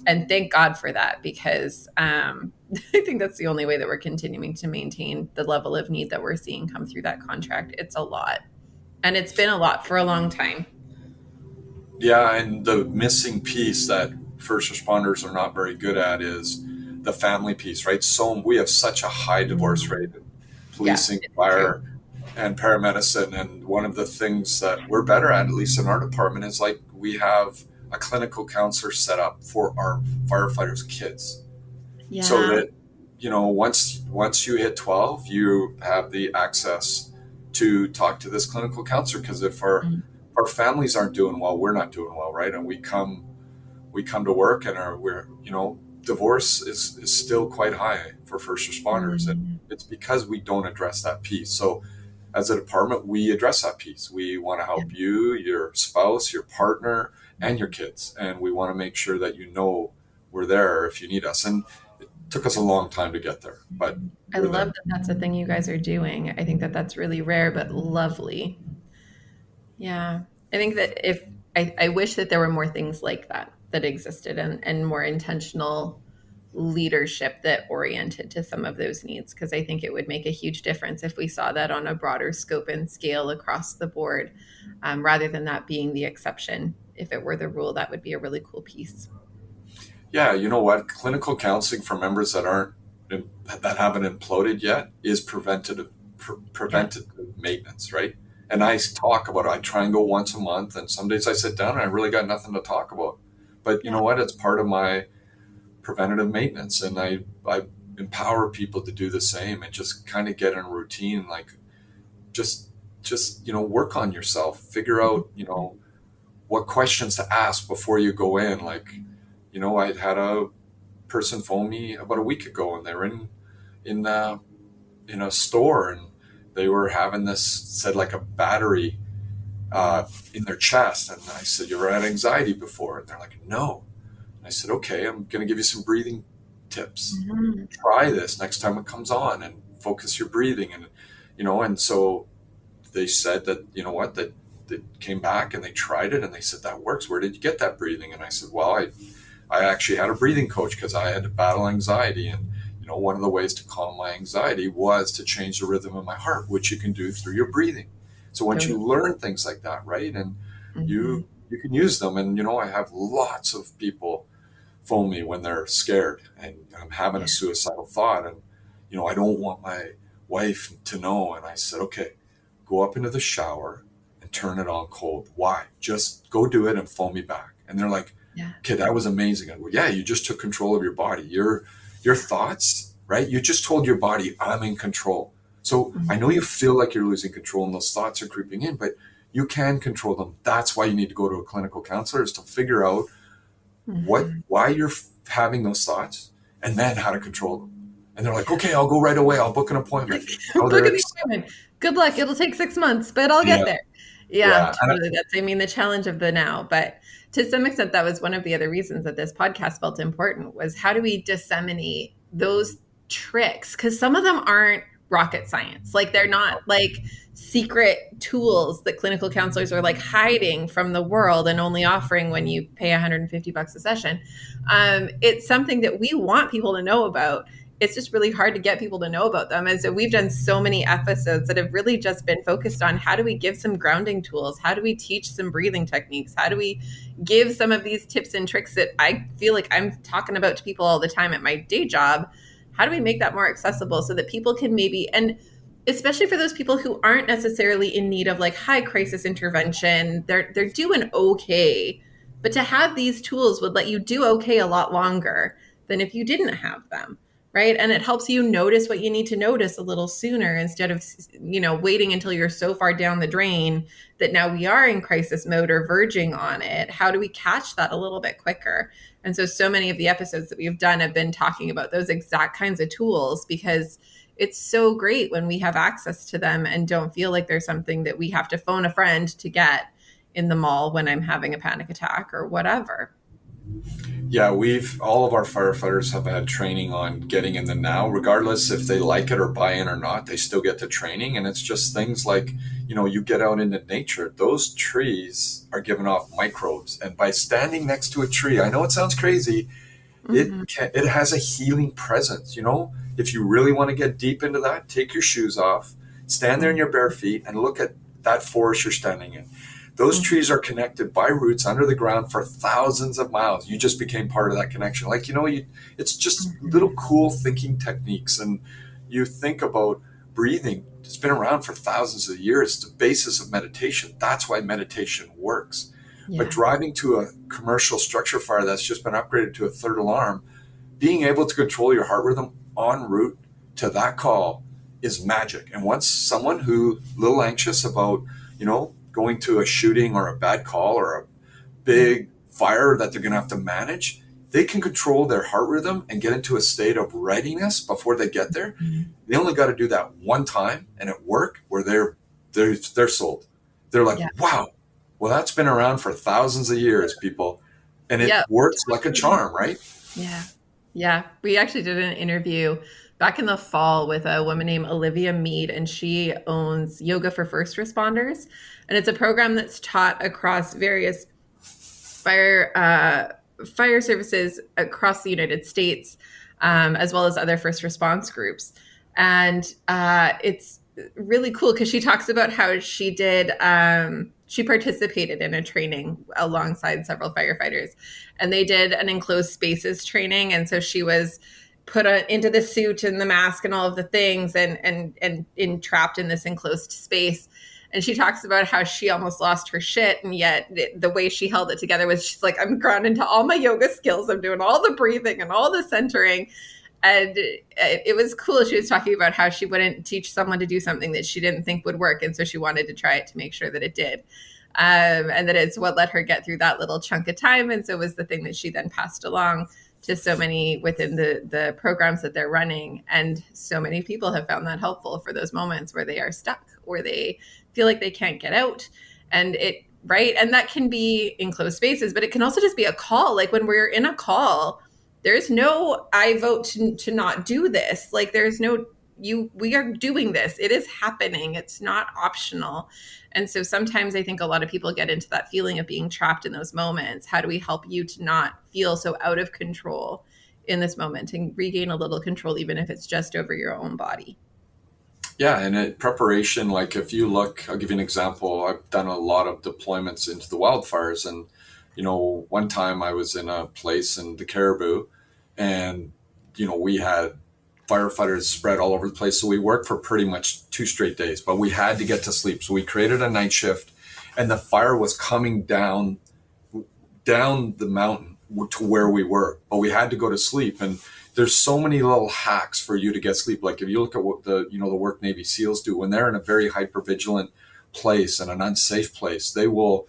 And thank God for that, because I think that's the only way that we're continuing to maintain the level of need that we're seeing come through that contract. It's a lot. And it's been a lot for a long time. Yeah, and the missing piece that first responders are not very good at is the family piece, right? So we have such a high divorce rate in Yeah, policing, it's true. fire, and paramedicine. And one of the things that we're better at least in our department, is like, we have a clinical counselor set up for our firefighters' kids, so Yeah. that once you hit 12, you have the access to talk to this clinical counselor. Because if our families aren't doing well, we're not doing well, right? And we come to work, and we're divorce is still quite high for first responders, and Mm. it's because we don't address that piece. So as a department, we address that piece. We want to Yeah. help you, your spouse, your partner, and your kids, and we want to make sure that we're there if you need us. And it took us a long time to get there, but I we're love there. that that's a thing you guys are doing. I think that that's really rare but lovely. Yeah. I think that if I wish that there were more things like that that existed, and more intentional leadership that oriented to some of those needs, because I think it would make a huge difference if we saw that on a broader scope and scale across the board, rather than that being the exception. If it were the rule, that would be a really cool piece. Yeah, you know what? Clinical counseling for members that haven't imploded yet is Yeah. preventative maintenance, right? And I talk about it. I try and go once a month, and some days I sit down and I really got nothing to talk about. But you Yeah. know what? It's part of my preventative maintenance, and I empower people to do the same and just kind of get in a routine, like, just work on yourself, figure out what questions to ask before you go in. Like, I had a person phoned me about a week ago, and they were in in a store, and they were having this, said, like, a battery in their chest. And I said, you ever had anxiety before? And they're like, no. And I said, okay, I'm going to give you some breathing tips. Mhm. Try this next time it comes on, and focus your breathing. And so they said that, that they came back and they tried it, and they said, that works. Where did you get that breathing? And I said, well, I actually had a breathing coach because I had to battle anxiety. And, one of the ways to calm my anxiety was to change the rhythm of my heart, which you can do through your breathing. So once you Totally. learn things like that, right, and Mm-hmm. you can use them. And, I have lots of people phone me when they're scared and I'm having a Yeah. suicidal thought. And, I don't want my wife to know. And I said, okay, go up into the shower and turn it on cold. Why? Just go do it and phone me back. And they're like, Yeah. okay, that was amazing. I go, yeah, you just took control of your body. Your thoughts, right? You just told your body, I'm in control. So I know you feel like you're losing control and those thoughts are creeping in, but you can control them. That's why you need to go to a clinical counselor, is to figure out Mm-hmm. why you're having those thoughts and then how to control them. And they're like, okay, I'll go right away. I'll book an appointment. Book the appointment. Good luck. It'll take 6 months, but I'll get Yeah, there. Yeah, yeah. totally. That's, I mean, the challenge of the now. But to some extent, that was one of the other reasons that this podcast felt important, was how do we disseminate those tricks? Because some of them aren't rocket science. Like, they're not like secret tools that clinical counselors are like hiding from the world and only offering when you pay $150 a session. It's something that we want people to know about. It's just really hard to get people to know about them. And so we've done so many episodes that have really just been focused on how do we give some grounding tools? How do we teach some breathing techniques? How do we give some of these tips and tricks that I feel like I'm talking about to people all the time at my day job? How do we make that more accessible so that people can maybe, and especially for those people who aren't necessarily in need of like high crisis intervention, they're doing okay. But to have these tools would let you do okay a lot longer than if you didn't have them, right? And it helps you notice what you need to notice a little sooner instead of, waiting until you're so far down the drain that now we are in crisis mode or verging on it. How do we catch that a little bit quicker? And so many of the episodes that we've done have been talking about those exact kinds of tools, because it's so great when we have access to them and don't feel like there's something that we have to phone a friend to get in the mall when I'm having a panic attack or whatever. Yeah, all of our firefighters have had training on getting in the now, regardless if they like it or buy in or not, they still get the training. And it's just things like, you get out into nature, those trees are giving off microbes. And by standing next to a tree, I know it sounds crazy, Mm-hmm. it has a healing presence. If you really want to get deep into that, take your shoes off, stand there in your bare feet and look at that forest you're standing in. Those Mm-hmm. trees are connected by roots under the ground for thousands of miles. You just became part of that connection. Like, it's just little cool thinking techniques. And you think about breathing, it's been around for thousands of years. It's the basis of meditation. That's why meditation works. But Yeah. driving to a commercial structure fire that's just been upgraded to a third alarm, being able to control your heart rhythm en route to that call is magic. And once someone who a little anxious about, going to a shooting or a bad call or a big fire that they're going to have to manage, they can control their heart rhythm and get into a state of readiness before they get there. Mm-hmm. They only got to do that one time and at work where they're sold. They're like, Yeah. wow, well, that's been around for thousands of years, people. And it Yeah. works like a charm, right? Yeah. Yeah. We actually did an interview back in the fall with a woman named Olivia Mead, and she owns Yoga for First Responders. And it's a program that's taught across various fire services across the United States, as well as other first response groups. And it's really cool because she talks about how she did, she participated in a training alongside several firefighters, and they did an enclosed spaces training. And so she was put into the suit and the mask and all of the things and entrapped in this enclosed space. And she talks about how she almost lost her shit. And yet the way she held it together was, she's like, I'm grounded into all my yoga skills. I'm doing all the breathing and all the centering. And it was cool. She was talking about how she wouldn't teach someone to do something that she didn't think would work. And so she wanted to try it to make sure that it did. And that it's what let her get through that little chunk of time. And so it was the thing that she then passed along to so many within the programs that they're running. And so many people have found that helpful for those moments where they are stuck or they feel like they can't get out. And right. And that can be in closed spaces, but it can also just be a call. Like when we're in a call, there's no, I vote to not do this. Like there's no we are doing this. It is happening. It's not optional. And so sometimes I think a lot of people get into that feeling of being trapped in those moments. How do we help you to not feel so out of control in this moment and regain a little control, even if it's just over your own body? Yeah, and preparation, like if you look, I'll give you an example. I've done a lot of deployments into the wildfires, and one time I was in a place in the Caribou, and we had firefighters spread all over the place. So we worked for pretty much 2 straight days, but we had to get to sleep. So we created a night shift, and the fire was coming down the mountain to where we were, but we had to go to sleep. And there's so many little hacks for you to get sleep. Like if you look at what the work Navy SEALs do when they're in a very hyper vigilant place and an unsafe place, they will,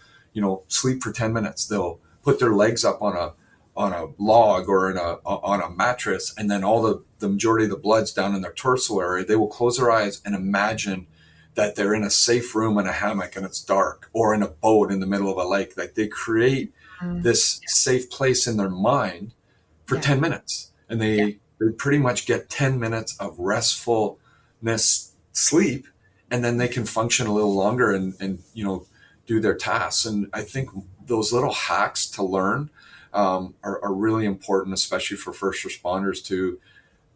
sleep for 10 minutes. They'll put their legs up on a log or on a mattress, and then all the majority of the blood's down in their torso area. They will close their eyes and imagine that they're in a safe room in a hammock and it's dark, or in a boat in the middle of a lake. Like they create this safe place in their mind for 10 minutes, and they pretty much get 10 minutes of restfulness sleep, and then they can function a little longer and do their tasks. And I think those little hacks to learn are really important, especially for first responders to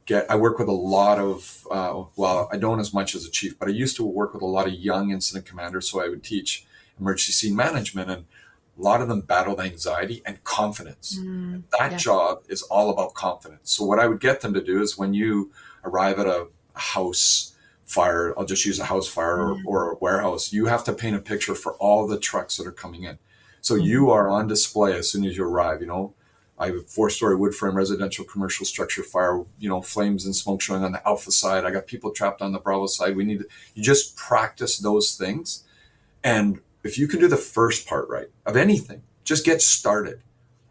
get. I work with a lot of, well, I don't as much as a chief, but I used to work with a lot of young incident commanders. So I would teach emergency scene management, and a lot of them battled anxiety and confidence. That job is all about confidence. So what I would get them to do is when you arrive at a house fire, I'll just use a house fire or a warehouse, you have to paint a picture for all the trucks that are coming in. So you are on display as soon as you arrive. I have a 4-story wood frame residential commercial structure fire, flames and smoke showing on the Alpha side. I got people trapped on the Bravo side. You just practice those things. And if you can do the first part right of anything, just get started.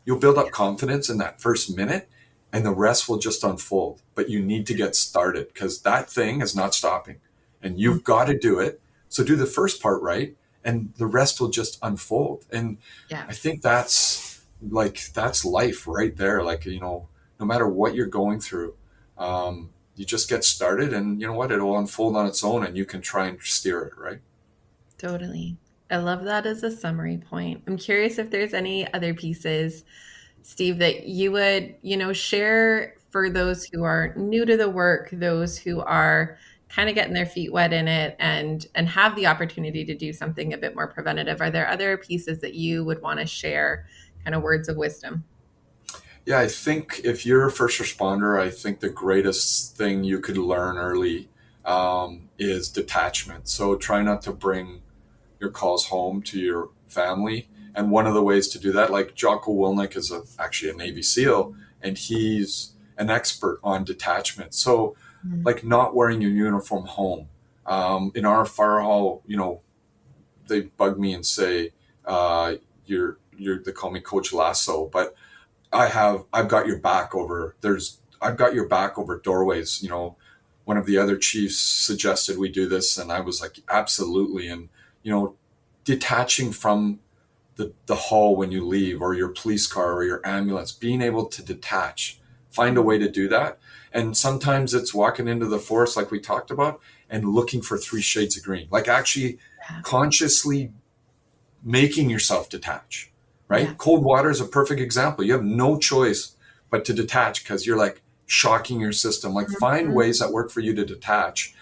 You'll build up confidence in that first minute, and the rest will just unfold. But you need to get started, because that thing is not stopping, and you've got to do it. So do the first part right, and the rest will just unfold. And I think that's life right there. Like, no matter what you're going through, you just get started, and you know what, it'll unfold on its own, and you can try and steer it, right? Totally. I love that as a summary point. I'm curious if there's any other pieces, Steve, that you would, share for those who are new to the work, those who are kind of getting their feet wet in it and have the opportunity to do something a bit more preventative. Are there other pieces that you would want to share, kind of words of wisdom? Yeah, I think if you're a first responder, I think the greatest thing you could learn early is detachment. So try not to bring your calls home to your family. And one of the ways to do that, like Jocko Willink is actually a Navy SEAL, and he's an expert on detachment. So like not wearing your uniform home. In our fire hall, they bug me and say, they call me Coach Lasso, but I've got your back I've got your back over doorways. One of the other chiefs suggested we do this, and I was like, absolutely. And, detaching from the hall when you leave, or your police car or your ambulance, being able to detach, find a way to do that. And sometimes it's walking into the forest like we talked about and looking for 3 shades of green, like actually consciously making yourself detach, right? Yeah. Cold water is a perfect example. You have no choice but to detach, because you're like shocking your system. Like find ways that work for you to detach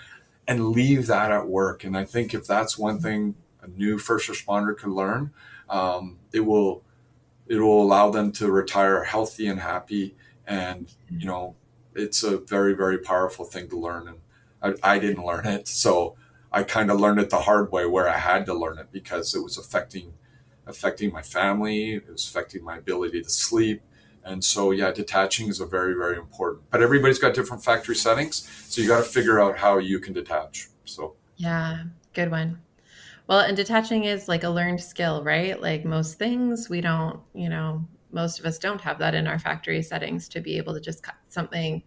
and leave that at work. And I think if that's one thing a new first responder could learn, it will allow them to retire healthy and happy. And, it's a very, very powerful thing to learn. And I didn't learn it. So I kind of learned it the hard way, where I had to learn it because it was affecting my family. It was affecting my ability to sleep. And so, detaching is a very, very important, but everybody's got different factory settings. So you got to figure out how you can detach. So, yeah, good one. Well, and detaching is like a learned skill, right? Like most things, we don't, most of us don't have that in our factory settings to be able to just cut something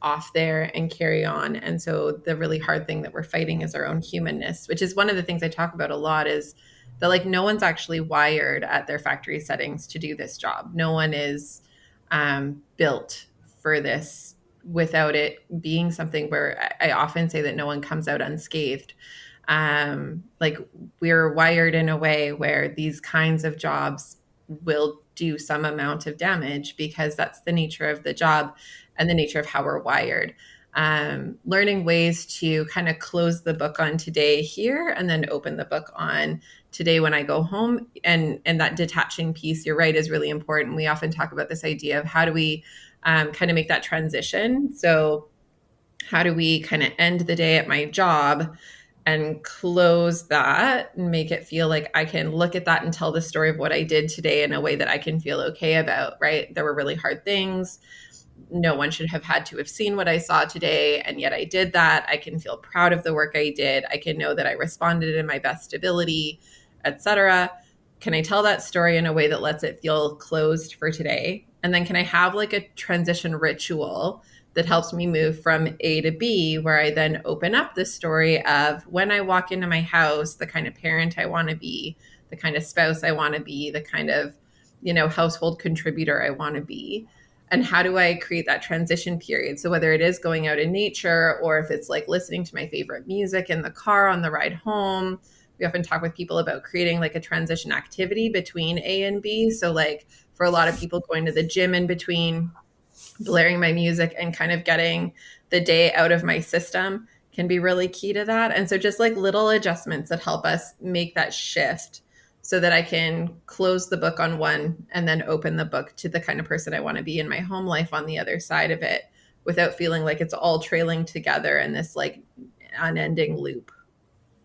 off there and carry on. And so the really hard thing that we're fighting is our own humanness, which is one of the things I talk about a lot, is that like no one's actually wired at their factory settings to do this job. No one is built for this without it being something where I often say that no one comes out unscathed. Like we're wired in a way where these kinds of jobs will do some amount of damage because that's the nature of the job and the nature of how we're wired. Learning ways to kind of close the book on today here and then open the book on today when I go home. And that detaching piece, you're right, is really important. We often talk about this idea of how do we kind of make that transition. So how do we kind of end the day at my job and close that and make it feel like I can look at that and tell the story of what I did today in a way that I can feel okay about, right? There were really hard things. No one should have had to have seen what I saw today. And yet I did that. I can feel proud of the work I did. I can know that I responded in my best ability, etc. Can I tell that story in a way that lets it feel closed for today? And then can I have like a transition ritual that helps me move from A to B, where I then open up the story of when I walk into my house, the kind of parent I want to be, the kind of spouse I want to be, the kind of, household contributor I want to be. And how do I create that transition period? So whether it is going out in nature or if it's like listening to my favorite music in the car on the ride home, we often talk with people about creating like a transition activity between A and B. So like for a lot of people, going to the gym in between, blaring my music and kind of getting the day out of my system can be really key to that. And so just like little adjustments that help us make that shift so that I can close the book on one and then open the book to the kind of person I want to be in my home life on the other side of it without feeling like it's all trailing together in this like unending loop.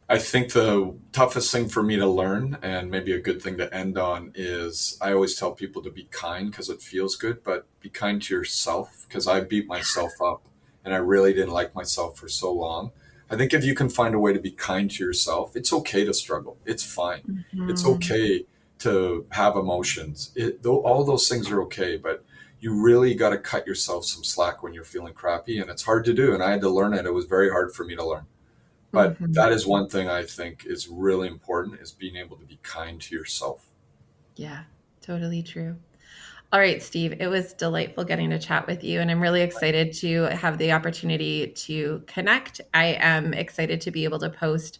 I think the toughest thing for me to learn, and maybe a good thing to end on, is I always tell people to be kind because it feels good, but be kind to yourself, because I beat myself up and I really didn't like myself for so long. I think if you can find a way to be kind to yourself, it's okay to struggle. It's fine. It's okay to have emotions. All those things are okay, but you really got to cut yourself some slack when you're feeling crappy, and it's hard to do. And I had to learn it. It was very hard for me to learn. But that is one thing I think is really important, is being able to be kind to yourself. Yeah, totally true. All right, Steve, it was delightful getting to chat with you, and I'm really excited to have the opportunity to connect. I am excited to be able to post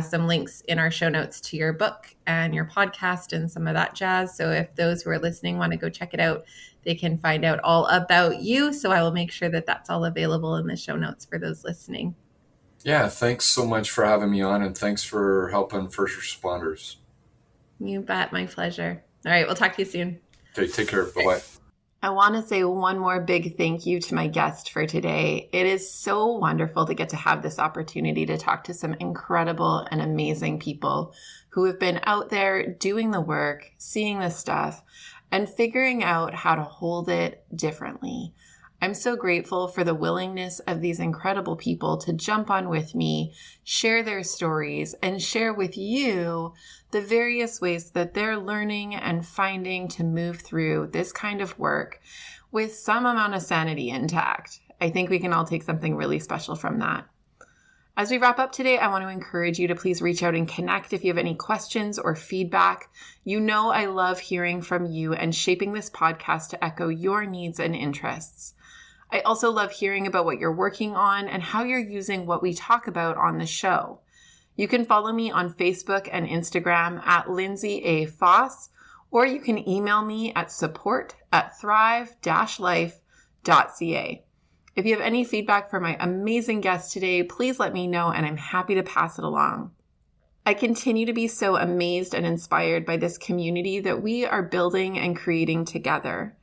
some links in our show notes to your book and your podcast and some of that jazz. So if those who are listening want to go check it out, they can find out all about you. So I will make sure that that's all available in the show notes for those listening. Yeah, thanks so much for having me on, and thanks for helping first responders. You bet. My pleasure. All right, we'll talk to you soon. Okay, take care. Bye-bye. I want to say one more big thank you to my guest for today. It is so wonderful to get to have this opportunity to talk to some incredible and amazing people who have been out there doing the work, seeing the stuff, and figuring out how to hold it differently. I'm so grateful for the willingness of these incredible people to jump on with me, share their stories, and share with you the various ways that they're learning and finding to move through this kind of work with some amount of sanity intact. I think we can all take something really special from that. As we wrap up today, I want to encourage you to please reach out and connect if you have any questions or feedback. You know I love hearing from you and shaping this podcast to echo your needs and interests. I also love hearing about what you're working on and how you're using what we talk about on the show. You can follow me on Facebook and Instagram at Lindsay A. Faas, or you can email me at support@thrive-life.ca. If you have any feedback for my amazing guest today, please let me know and I'm happy to pass it along. I continue to be so amazed and inspired by this community that we are building and creating together.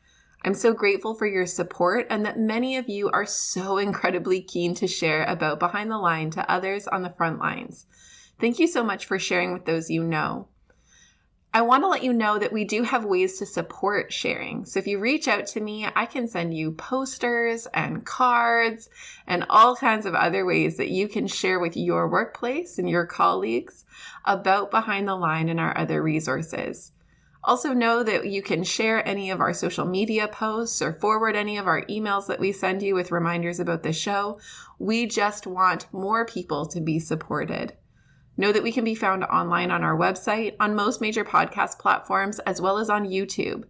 I'm so grateful for your support and that many of you are so incredibly keen to share about Behind the Line to others on the front lines. Thank you so much for sharing with those you know. I want to let you know that we do have ways to support sharing. So if you reach out to me, I can send you posters and cards and all kinds of other ways that you can share with your workplace and your colleagues about Behind the Line and our other resources. Also know that you can share any of our social media posts or forward any of our emails that we send you with reminders about the show. We just want more people to be supported. Know that we can be found online on our website, on most major podcast platforms, as well as on YouTube.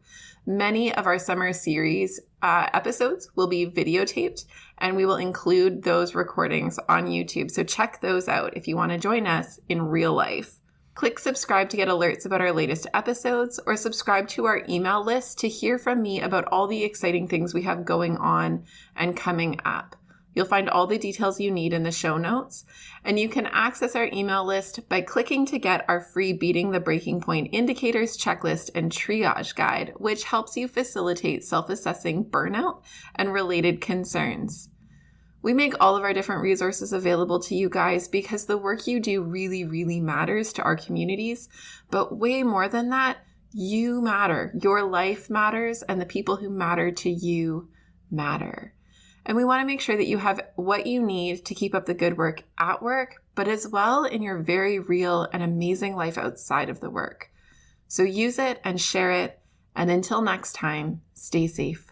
Many of our summer series episodes will be videotaped, and we will include those recordings on YouTube. So check those out if you want to join us in real life. Click subscribe to get alerts about our latest episodes, or subscribe to our email list to hear from me about all the exciting things we have going on and coming up. You'll find all the details you need in the show notes, and you can access our email list by clicking to get our free Beating the Breaking Point Indicators Checklist and Triage Guide, which helps you facilitate self-assessing burnout and related concerns. We make all of our different resources available to you guys because the work you do really, really matters to our communities, but way more than that, you matter. Your life matters, and the people who matter to you matter. And we want to make sure that you have what you need to keep up the good work at work, but as well in your very real and amazing life outside of the work. So use it and share it. And until next time, stay safe.